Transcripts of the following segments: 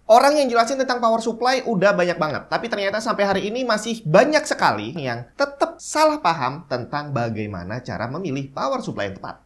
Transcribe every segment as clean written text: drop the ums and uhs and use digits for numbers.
Orang yang jelasin tentang power supply udah banyak banget, tapi ternyata sampai hari ini masih banyak sekali yang tetap salah paham tentang bagaimana cara memilih power supply yang tepat.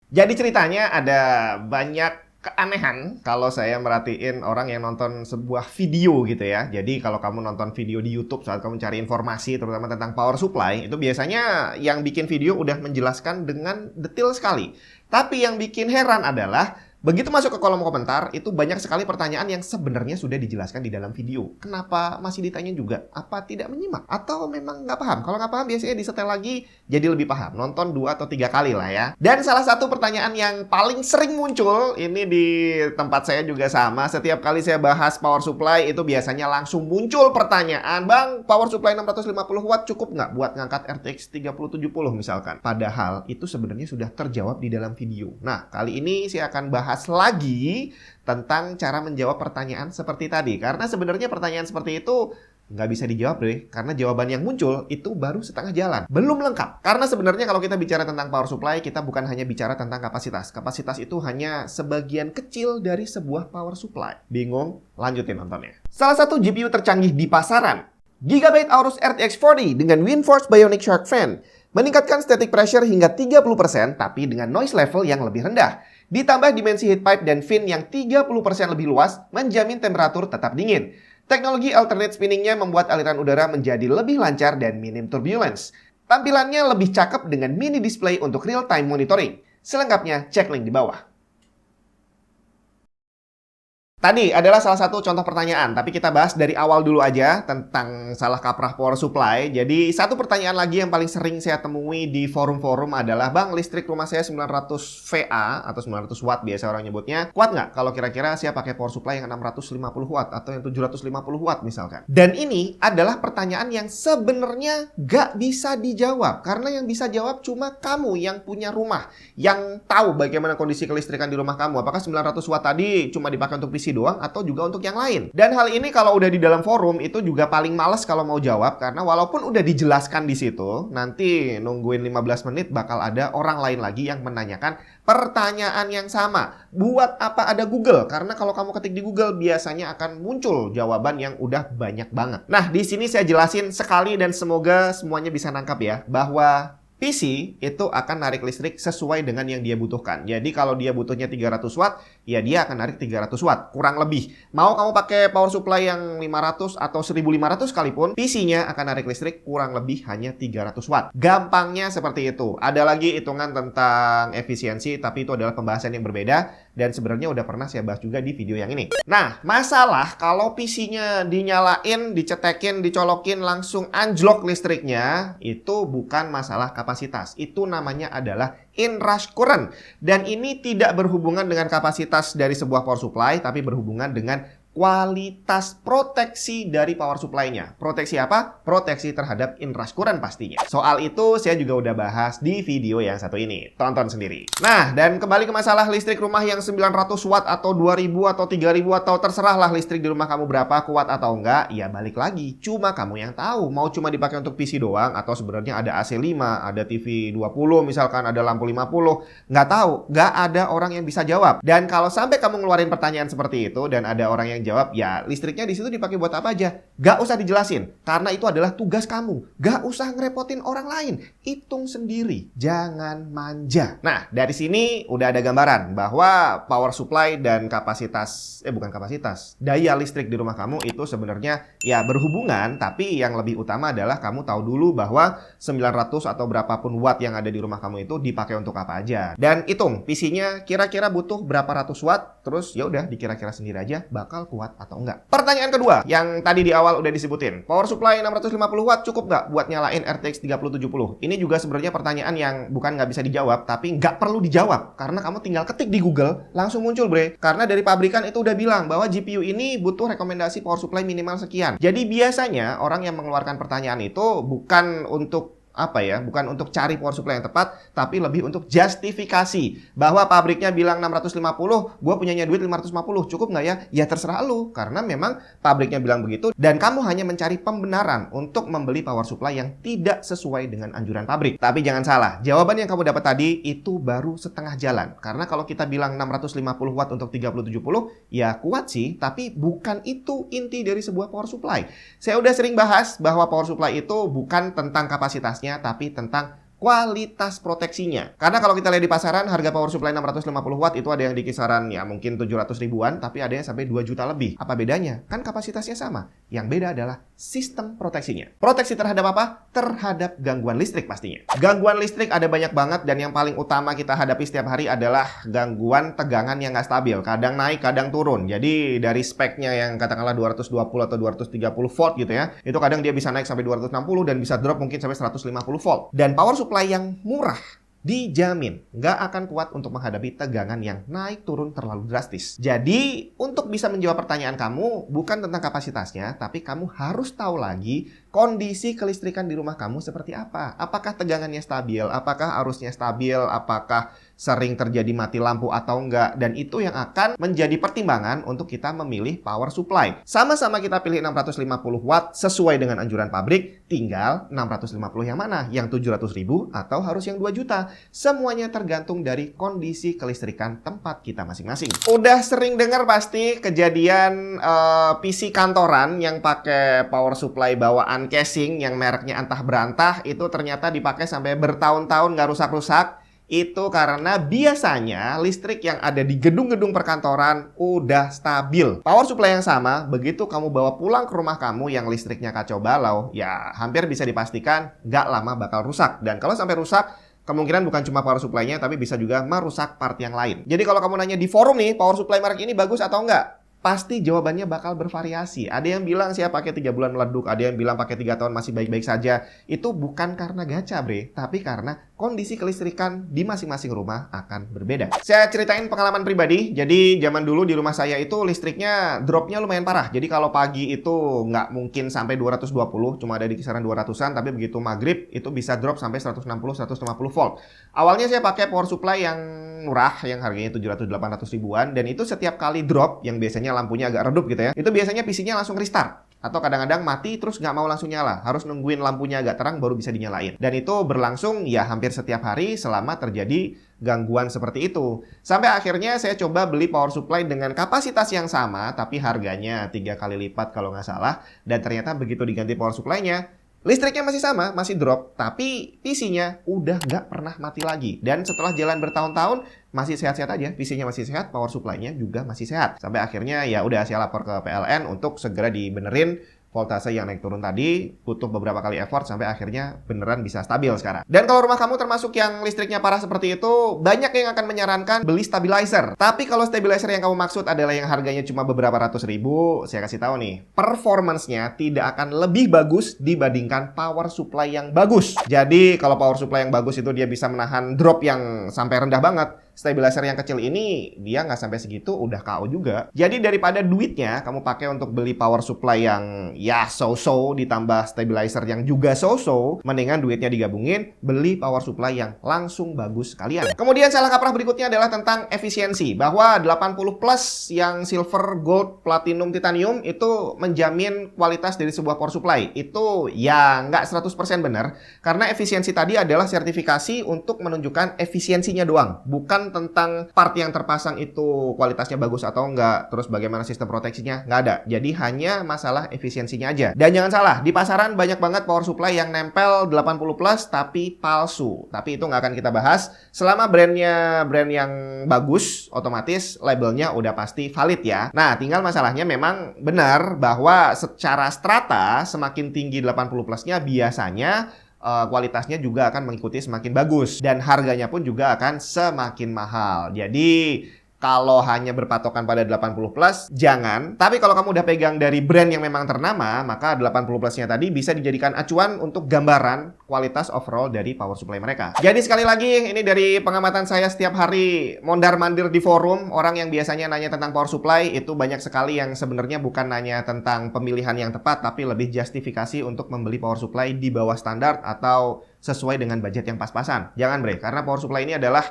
Jadi ceritanya ada banyak keanehan kalau saya merhatiin orang yang nonton sebuah video gitu ya. Jadi kalau kamu nonton video di YouTube saat kamu cari informasi terutama tentang power supply, itu biasanya yang bikin video udah menjelaskan dengan detail sekali. Tapi yang bikin heran adalah begitu masuk ke kolom komentar, itu banyak sekali pertanyaan yang sebenarnya sudah dijelaskan di dalam video. Kenapa masih ditanya juga? Apa tidak menyimak? Atau memang nggak paham? Kalau nggak paham biasanya disetel lagi jadi lebih paham. Nonton 2 atau 3 kali lah ya. Dan salah satu pertanyaan yang paling sering muncul, ini di tempat saya juga sama. Setiap kali saya bahas power supply, itu biasanya langsung muncul pertanyaan, Bang, power supply 650 watt cukup nggak buat ngangkat RTX 3070 misalkan? Padahal itu sebenarnya sudah terjawab di dalam video. Nah, kali ini saya akan bahas lagi tentang cara menjawab pertanyaan seperti tadi. Karena sebenarnya pertanyaan seperti itu nggak bisa dijawab deh. Karena jawaban yang muncul itu baru setengah jalan. Belum lengkap. Karena sebenarnya kalau kita bicara tentang power supply, kita bukan hanya bicara tentang kapasitas. Kapasitas itu hanya sebagian kecil dari sebuah power supply. Bingung? Lanjutin nontonnya. Salah satu GPU tercanggih di pasaran, Gigabyte Aorus RTX 40 dengan WindForce Bionic Shark Fan, meningkatkan static pressure hingga 30% tapi dengan noise level yang lebih rendah. Ditambah dimensi heat pipe dan fin yang 30% lebih luas, menjamin temperatur tetap dingin. Teknologi alternate spinningnya membuat aliran udara menjadi lebih lancar dan minim turbulence. Tampilannya lebih cakep dengan mini display untuk real-time monitoring. Selengkapnya, cek link di bawah. Tadi adalah salah satu contoh pertanyaan, tapi kita bahas dari awal dulu aja tentang salah kaprah power supply. Jadi satu pertanyaan lagi yang paling sering saya temui di forum-forum adalah, Bang, listrik rumah saya 900 VA atau 900 watt biasa orang nyebutnya, kuat nggak kalau kira-kira saya pakai power supply yang 650 watt atau yang 750 watt misalkan? Dan ini adalah pertanyaan yang sebenarnya nggak bisa dijawab, karena yang bisa jawab cuma kamu yang punya rumah, yang tahu bagaimana kondisi kelistrikan di rumah kamu. Apakah 900 watt tadi cuma dipakai untuk PC doang atau juga untuk yang lain. Dan hal ini kalau udah di dalam forum itu juga paling males kalau mau jawab, karena walaupun udah dijelaskan di situ, nanti nungguin 15 menit bakal ada orang lain lagi yang menanyakan pertanyaan yang sama. Buat apa ada Google? Karena kalau kamu ketik di Google biasanya akan muncul jawaban yang udah banyak banget. Nah, di sini saya jelasin sekali dan semoga semuanya bisa nangkap ya, bahwa PC itu akan narik listrik sesuai dengan yang dia butuhkan. Jadi kalau dia butuhnya 300 watt, ya dia akan narik 300 watt, kurang lebih. Mau kamu pakai power supply yang 500 atau 1500 sekalipun, PC-nya akan narik listrik kurang lebih hanya 300 watt. Gampangnya seperti itu. Ada lagi hitungan tentang efisiensi, tapi itu adalah pembahasan yang berbeda. Dan sebenarnya udah pernah saya bahas juga di video yang ini. Nah, masalah kalau PC-nya dinyalain, dicetekin, dicolokin, langsung anjlok listriknya, itu bukan masalah kapasitas. Itu namanya adalah inrush current. Dan ini tidak berhubungan dengan kapasitas dari sebuah power supply, tapi berhubungan dengan kualitas proteksi dari power supply-nya. Proteksi apa? Proteksi terhadap inrush current pastinya. Soal itu saya juga udah bahas di video yang satu ini. Tonton sendiri. Nah, dan kembali ke masalah listrik rumah yang 900 watt atau 2000 atau 3000 atau terserahlah listrik di rumah kamu berapa, kuat atau enggak, ya balik lagi. Cuma kamu yang tahu. Mau cuma dipakai untuk PC doang atau sebenarnya ada AC 5, ada TV 20 misalkan, ada lampu 50. Nggak tahu. Nggak ada orang yang bisa jawab. Dan kalau sampai kamu ngeluarin pertanyaan seperti itu dan ada orang yang jawab, ya listriknya di situ dipakai buat apa aja. Gak usah dijelasin, karena itu adalah tugas kamu. Gak usah ngerepotin orang lain. Hitung sendiri, jangan manja. Nah, dari sini udah ada gambaran bahwa power supply dan kapasitas, daya listrik di rumah kamu itu sebenarnya ya berhubungan, tapi yang lebih utama adalah kamu tahu dulu bahwa 900 atau berapapun watt yang ada di rumah kamu itu dipakai untuk apa aja. Dan hitung, PC-nya kira-kira butuh berapa ratus watt, terus ya udah dikira-kira sendiri aja bakal kuat atau enggak. Pertanyaan kedua, yang tadi di awal udah disebutin. Power supply 650 watt cukup nggak buat nyalain RTX 3070? Ini juga sebenarnya pertanyaan yang bukan nggak bisa dijawab, tapi nggak perlu dijawab. Karena kamu tinggal ketik di Google, langsung muncul bre. Karena dari pabrikan itu udah bilang bahwa GPU ini butuh rekomendasi power supply minimal sekian. Jadi biasanya orang yang mengeluarkan pertanyaan itu bukan untuk bukan untuk cari power supply yang tepat, tapi lebih untuk justifikasi bahwa pabriknya bilang 650, gue punyanya duit 550, cukup nggak ya? Ya terserah lu, karena memang pabriknya bilang begitu dan kamu hanya mencari pembenaran untuk membeli power supply yang tidak sesuai dengan anjuran pabrik. Tapi jangan salah, jawaban yang kamu dapat tadi itu baru setengah jalan. Karena kalau kita bilang 650 watt untuk 3070, ya kuat sih, tapi bukan itu inti dari sebuah power supply. Saya udah sering bahas bahwa power supply itu bukan tentang kapasitasnya, tapi tentang kualitas proteksinya. Karena kalau kita lihat di pasaran, harga power supply 650 watt itu ada yang di kisaran ya mungkin 700 ribuan, tapi ada yang sampai 2 juta lebih. Apa bedanya? Kan kapasitasnya sama. Yang beda adalah sistem proteksinya. Proteksi terhadap apa? Terhadap gangguan listrik pastinya. Gangguan listrik ada banyak banget dan yang paling utama kita hadapi setiap hari adalah gangguan tegangan yang nggak stabil. Kadang naik, kadang turun. Jadi dari speknya yang katakanlah 220 atau 230 volt gitu ya, itu kadang dia bisa naik sampai 260 dan bisa drop mungkin sampai 150 volt. Dan power supply yang murah dijamin nggak akan kuat untuk menghadapi tegangan yang naik turun terlalu drastis. Jadi untuk bisa menjawab pertanyaan kamu bukan tentang kapasitasnya, tapi kamu harus tahu lagi kondisi kelistrikan di rumah kamu seperti apa. Apakah tegangannya stabil, apakah arusnya stabil, apakah sering terjadi mati lampu atau enggak. Dan itu yang akan menjadi pertimbangan untuk kita memilih power supply. Sama-sama kita pilih 650 watt sesuai dengan anjuran pabrik, tinggal 650 yang mana? Yang 700 ribu atau harus yang 2 juta? Semuanya tergantung dari kondisi kelistrikan tempat kita masing-masing. Udah sering dengar pasti kejadian PC kantoran yang pakai power supply bawaan casing yang mereknya entah berantah, itu ternyata dipakai sampai bertahun-tahun nggak rusak-rusak. Itu karena biasanya listrik yang ada di gedung-gedung perkantoran udah stabil. Power supply yang sama, begitu kamu bawa pulang ke rumah kamu yang listriknya kacau balau, ya hampir bisa dipastikan nggak lama bakal rusak. Dan kalau sampai rusak, kemungkinan bukan cuma power supply-nya, tapi bisa juga merusak part yang lain. Jadi kalau kamu nanya di forum nih, power supply merek ini bagus atau enggak? Pasti jawabannya bakal bervariasi. Ada yang bilang saya pakai 3 bulan meleduk, ada yang bilang pakai 3 tahun masih baik-baik saja. Itu bukan karena gacha, bre, tapi karena kondisi kelistrikan di masing-masing rumah akan berbeda. Saya ceritain pengalaman pribadi. Jadi zaman dulu di rumah saya itu listriknya dropnya lumayan parah. Jadi kalau pagi itu nggak mungkin sampai 220, cuma ada di kisaran 200-an, tapi begitu maghrib itu bisa drop sampai 160-150 volt. Awalnya saya pakai power supply yang murah, yang harganya 700-800 ribuan, dan itu setiap kali drop, yang biasanya lampunya agak redup gitu ya, itu biasanya PC-nya langsung restart. Atau kadang-kadang mati terus nggak mau langsung nyala. Harus nungguin lampunya agak terang baru bisa dinyalain. Dan itu berlangsung ya hampir setiap hari selama terjadi gangguan seperti itu. Sampai akhirnya saya coba beli power supply dengan kapasitas yang sama, tapi harganya 3 kali lipat kalau nggak salah. Dan ternyata begitu diganti power supply-nya, listriknya masih sama, masih drop, tapi PC-nya udah nggak pernah mati lagi. Dan setelah jalan bertahun-tahun, masih sehat-sehat aja. PC-nya masih sehat, power supply-nya juga masih sehat. Sampai akhirnya ya udah saya lapor ke PLN untuk segera dibenerin voltase yang naik turun tadi, butuh beberapa kali effort sampai akhirnya beneran bisa stabil sekarang. Dan kalau rumah kamu termasuk yang listriknya parah seperti itu, banyak yang akan menyarankan beli stabilizer. Tapi kalau stabilizer yang kamu maksud adalah yang harganya cuma beberapa ratus ribu, saya kasih tahu nih, performance-nya tidak akan lebih bagus dibandingkan power supply yang bagus. Jadi kalau power supply yang bagus itu dia bisa menahan drop yang sampai rendah banget. Stabilizer yang kecil ini dia nggak sampai segitu udah KO juga. Jadi daripada duitnya kamu pakai untuk beli power supply yang ya so-so ditambah stabilizer yang juga so-so, mendingan duitnya digabungin beli power supply yang langsung bagus sekalian. Kemudian salah kaprah berikutnya adalah tentang efisiensi, bahwa 80 plus yang silver, gold, platinum, titanium itu menjamin kualitas dari sebuah power supply. Itu ya nggak 100% benar, karena efisiensi tadi adalah sertifikasi untuk menunjukkan efisiensinya doang, bukan tentang part yang terpasang itu kualitasnya bagus atau enggak, terus bagaimana sistem proteksinya, nggak ada. Jadi hanya masalah efisiensinya aja. Dan jangan salah, di pasaran banyak banget power supply yang nempel 80 plus tapi palsu. Tapi itu nggak akan kita bahas. Selama brandnya brand yang bagus, otomatis labelnya udah pasti valid ya. Nah, tinggal masalahnya memang benar bahwa secara strata semakin tinggi 80 plusnya biasanya kualitasnya juga akan mengikuti semakin bagus dan harganya pun juga akan semakin mahal. Jadi Kalau hanya berpatokan pada 80 plus, jangan. Tapi kalau kamu udah pegang dari brand yang memang ternama, maka 80 plusnya tadi bisa dijadikan acuan untuk gambaran kualitas overall dari power supply mereka. Jadi sekali lagi, ini dari pengamatan saya setiap hari mondar-mandir di forum, orang yang biasanya nanya tentang power supply, itu banyak sekali yang sebenarnya bukan nanya tentang pemilihan yang tepat, tapi lebih justifikasi untuk membeli power supply di bawah standar atau sesuai dengan budget yang pas-pasan. Jangan bre, karena power supply ini adalah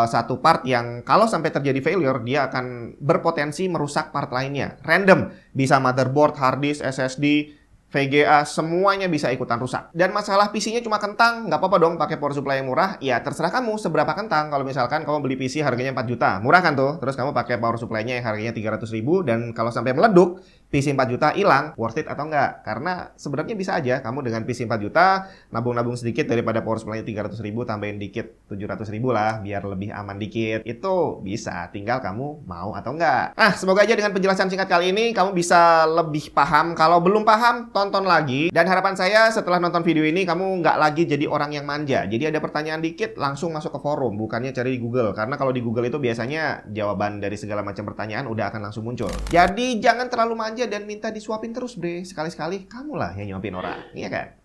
satu part yang kalau sampai terjadi failure, dia akan berpotensi merusak part lainnya. Random, bisa motherboard, hard disk, SSD, VGA, semuanya bisa ikutan rusak. Dan masalah PC-nya cuma kentang, nggak apa-apa dong pakai power supply yang murah. Ya terserah kamu seberapa kentang. Kalau misalkan kamu beli PC harganya 4 juta, murah kan tuh? Terus kamu pakai power supply-nya yang harganya 300 ribu, dan kalau sampai meleduk, PC 4 juta hilang, worth it atau enggak? Karena sebenarnya bisa aja kamu dengan PC 4 juta, nabung-nabung sedikit daripada power supply-nya 300 ribu, tambahin dikit 700 ribu lah, biar lebih aman dikit. Itu bisa, tinggal kamu mau atau enggak. Nah, semoga aja dengan penjelasan singkat kali ini, kamu bisa lebih paham. Kalau belum paham, tonton lagi. Dan harapan saya setelah nonton video ini, kamu nggak lagi jadi orang yang manja. Jadi ada pertanyaan dikit, langsung masuk ke forum, bukannya cari di Google. Karena kalau di Google itu biasanya jawaban dari segala macam pertanyaan udah akan langsung muncul. Jadi jangan terlalu manja dan minta disuapin terus bre. Sekali-sekali kamulah yang nyuapin orang, iya kan?